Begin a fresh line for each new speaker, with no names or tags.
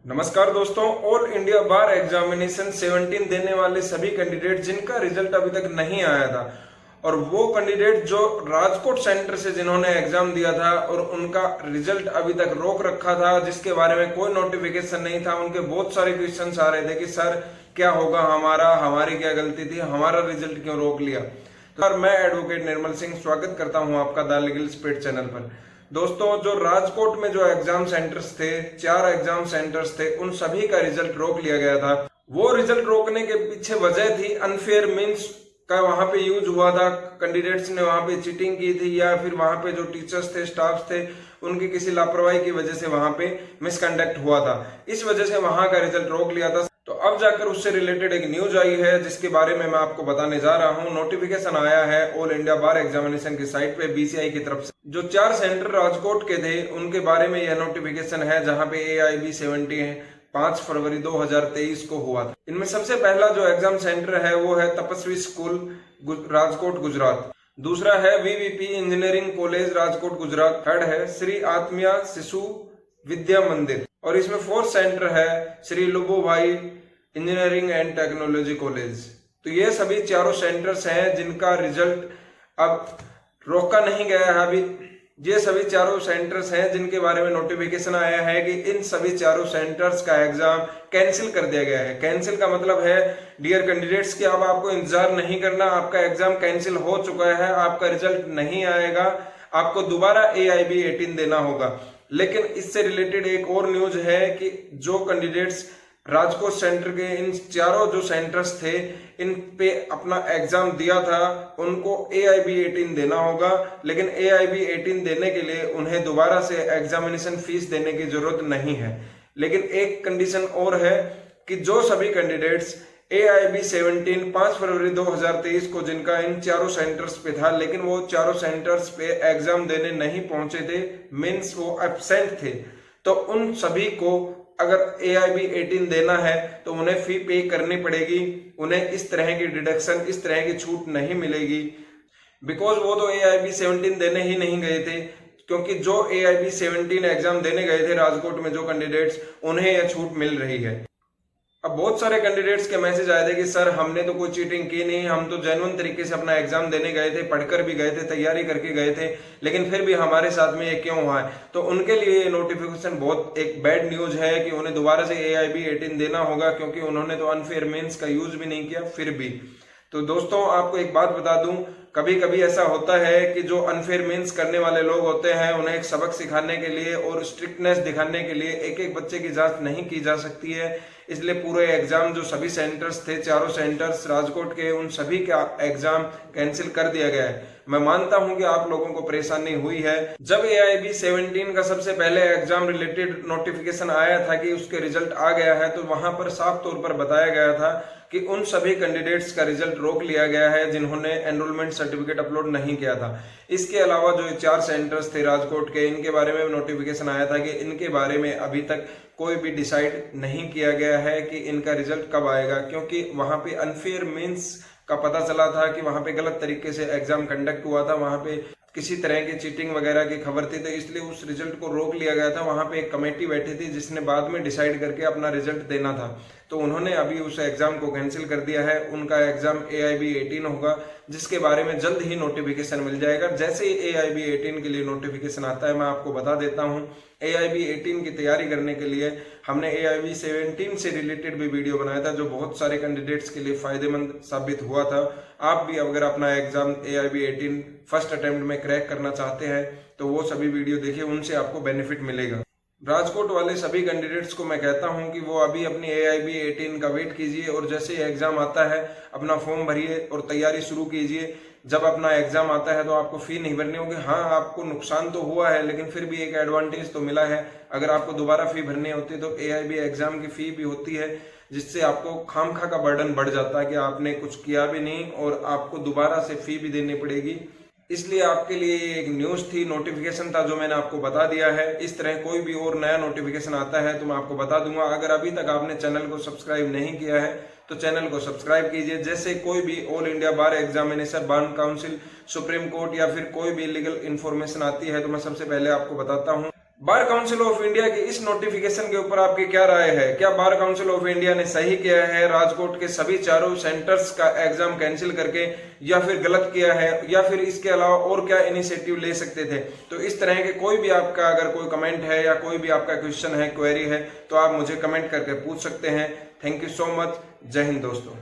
नमस्कार दोस्तों, all India बार examination 17 देने वाले सभी कैंडिडेट जिनका रिजल्ट अभी तक नहीं आया था और वो कैंडिडेट जो राजकोट सेंटर से जिन्होंने एग्जाम दिया था और उनका रिजल्ट अभी तक रोक रखा था, जिसके बारे में कोई नोटिफिकेशन नहीं था, उनके बहुत सारे क्वेश्चंस आ रहे थे कि सर क्या होगा, हमारी क्या गलती थी, हमारा रिजल्ट क्यों रोक लिया। तो मैं एडवोकेट निर्मल सिंह स्वागत करता हूं आपका द लीगल स्पीड चैनल पर। दोस्तों, जो राजकोट में जो एग्जाम सेंटर्स थे, 4 एग्जाम सेंटर्स थे, उन सभी का रिजल्ट रोक लिया गया था। वो रिजल्ट रोकने के पीछे वजह थी अनफेयर मींस का वहां पे यूज हुआ था, कैंडिडेट्स ने वहां पे चीटिंग की थी या फिर वहां पे जो टीचर्स थे, स्टाफ थे, उनकी किसी लापरवाही की वजह से वहां पे मिसकंडक्ट हुआ था। इस वजह से वहां का रिजल्ट रोक लिया था। तो अब जाकर उससे रिलेटेड एक न्यूज आई है जिसके बारे में मैं आपको बताने जा रहा हूं। नोटिफिकेशन आया है ऑल इंडिया बार एग्जामिनेशन की साइट पे बीसीआई की तरफ से। जो 4 सेंटर राजकोट के थे उनके बारे में यह नोटिफिकेशन है, जहां पे AIB 70 है 5 फरवरी 2023 को हुआ था। इनमें सबसे पहला जो एग्जाम सेंटर है वो है तपस्वी स्कूल राजकोट गुजरात। दूसरा है VVP engineering college Rajkot Gujarat. Third है श्री आत्मिया शिशु विद्या मंदिर और इसमें 4th सेंटर है Shri Lubobhai engineering and technology college. तो ये सभी चारों सेंटर्स हैं जिनका रिजल्ट अब रोका नहीं गया है। अभी ये सभी चारों सेंटर्स हैं जिनके बारे में नोटिफिकेशन आया है कि इन सभी चारों सेंटर्स का एग्जाम कैंसिल कर दिया गया है। कैंसिल का मतलब है डियर कैंडिडेट्स कि अब आपको इंतजार नहीं करना, आपका एग्जाम कैंसिल हो चुका है, आपका रिजल्ट नहीं आएगा, आपको दोबारा AIB 18 देना होगा। लेकिन इससे रिलेटेड एक और न्यूज है कि जो कैंडिडेट्स राजकोट सेंटर के इन चारों जो सेंटर्स थे इन पे अपना एग्जाम दिया था उनको AIB 18 देना होगा। लेकिन AIB 18 देने के लिए उन्हें दोबारा से एग्जामिनेशन फीस देने की जरूरत नहीं है। लेकिन एक कंडीशन और है कि जो सभी कैंडिडेट्स AIB 17 5 फरवरी 2023 को जिनका इन चारों सेंटर्स पे था लेकिन वो चारों सेंटर्स पे एग्जाम देने नहीं पहुंचे थे, मीन्स वो एब्सेंट थे, तो उन सभी को अगर AIB 18 देना है तो उन्हें फी पे करनी पड़ेगी। उन्हें इस तरह की डिडक्शन, इस तरह की छूट नहीं मिलेगी, बिकॉज वो तो AIB 17 देने ही नहीं गए थे। क्योंकि जो AIB 17 एग्जाम देने गए थे राजकोट में जो कैंडिडेट्स, उन्हें यह छूट मिल रही है। अब बहुत सारे कैंडिडेट्स के मैसेज आए थे कि सर हमने तो कोई चीटिंग की नहीं, हम तो जेन्युइन तरीके से अपना एग्जाम देने गए थे, पढ़कर भी गए थे, तैयारी करके गए थे, लेकिन फिर भी हमारे साथ में ये क्यों हुआ है। तो उनके लिए ये नोटिफिकेशन बहुत एक बैड न्यूज है कि उन्हें दोबारा से AIB 18 देना होगा, क्योंकि उन्होंने तो अनफेयर मीन्स का यूज भी नहीं किया फिर भी। तो दोस्तों, आपको एक बात बता दूं, कभी कभी ऐसा होता है कि जो अनफेयर मीन्स करने वाले लोग होते हैं उन्हें एक सबक सिखाने के लिए और स्ट्रिक्टनेस दिखाने के लिए एक एक बच्चे की जांच नहीं की जा सकती है। इसलिए पूरे एग्जाम जो सभी सेंटर्स थे, चारों सेंटर्स राजकोट के, उन सभी का एग्जाम कैंसिल कर दिया गया है। मैं मानता हूं कि आप लोगों को परेशानी हुई है। जब AIB 17 का सबसे पहले एग्जाम रिलेटेड नोटिफिकेशन आया था कि उसके रिजल्ट आ गया है, तो वहां पर साफ तौर पर बताया गया था कि उन सभी कैंडिडेट्स का रिजल्ट रोक लिया गया है जिन्होंने एनरोलमेंट सर्टिफिकेट अपलोड नहीं किया था। इसके अलावा जो 4 सेंटर्स थे राजकोट के, इनके बारे में नोटिफिकेशन आया था कि इनके बारे में अभी तक कोई भी डिसाइड नहीं किया गया है कि इनका रिजल्ट कब आएगा, क्योंकि वहां पे अनफेयर मींस का पता चला था कि वहां पे गलत तरीके से एग्जाम कंडक्ट हुआ था, वहां पे किसी तरह की चीटिंग वगैरह की खबर थी, तो इसलिए उस रिजल्ट को रोक लिया गया था। वहां पे एक कमेटी बैठी थी जिसने बाद में डिसाइड करके अपना रिजल्ट देना था, तो उन्होंने अभी उस एग्जाम को कैंसिल कर दिया है। उनका एग्जाम AIB 18 होगा, जिसके बारे में जल्द ही नोटिफिकेशन मिल जाएगा। जैसे ही AIB 18 के लिए नोटिफिकेशन आता है मैं आपको बता देता हूँ। AIB 18 की तैयारी करने के लिए हमने AIB 17 से रिलेटेड भी वीडियो बनाया था, जो बहुत सारे कैंडिडेट्स के लिए फायदेमंद साबित हुआ था। आप भी अगर अपना एग्जाम AIB 18 फर्स्ट अटेम्प्ट में क्रैक करना चाहते हैं तो वो सभी वीडियो देखिए, उनसे आपको बेनिफिट मिलेगा। राजकोट वाले सभी कैंडिडेट्स को मैं कहता हूं कि वो अभी अपनी AIB 18 का वेट कीजिए और जैसे एग्जाम आता है अपना फॉर्म भरिए और तैयारी शुरू कीजिए। जब अपना एग्जाम आता है तो आपको फी नहीं भरनी होगी। हाँ, आपको नुकसान तो हुआ है लेकिन फिर भी एक एडवांटेज तो मिला है। अगर आपको दोबारा फी भरनी होती तो AIB एग्जाम की फी भी होती है, जिससे आपको खामखा का बर्डन बढ़ जाता है कि आपने कुछ किया भी नहीं और आपको दोबारा से फी भी देनी पड़ेगी। इसलिए आपके लिए एक न्यूज थी, नोटिफिकेशन था जो मैंने आपको बता दिया है। इस तरह कोई भी और नया नोटिफिकेशन आता है तो मैं आपको बता दूंगा। अगर अभी तक आपने चैनल को सब्सक्राइब नहीं किया है तो चैनल को सब्सक्राइब कीजिए। जैसे कोई भी ऑल इंडिया बार examination, bar council, supreme court या फिर कोई भी लीगल इंफॉर्मेशन आती है तो मैं सबसे पहले आपको बताता हूँ। बार काउंसिल ऑफ इंडिया की इस नोटिफिकेशन के ऊपर आपकी क्या राय है? क्या बार काउंसिल ऑफ इंडिया ने सही किया है राजकोट के सभी चारों सेंटर्स का एग्जाम कैंसिल करके, या फिर गलत किया है, या फिर इसके अलावा और क्या इनिशिएटिव ले सकते थे? तो इस तरह के कोई भी आपका अगर कोई कमेंट है या कोई भी आपका क्वेश्चन है, क्वेरी है, तो आप मुझे कमेंट करके पूछ सकते हैं। Thank you so much. जय हिंद दोस्तों।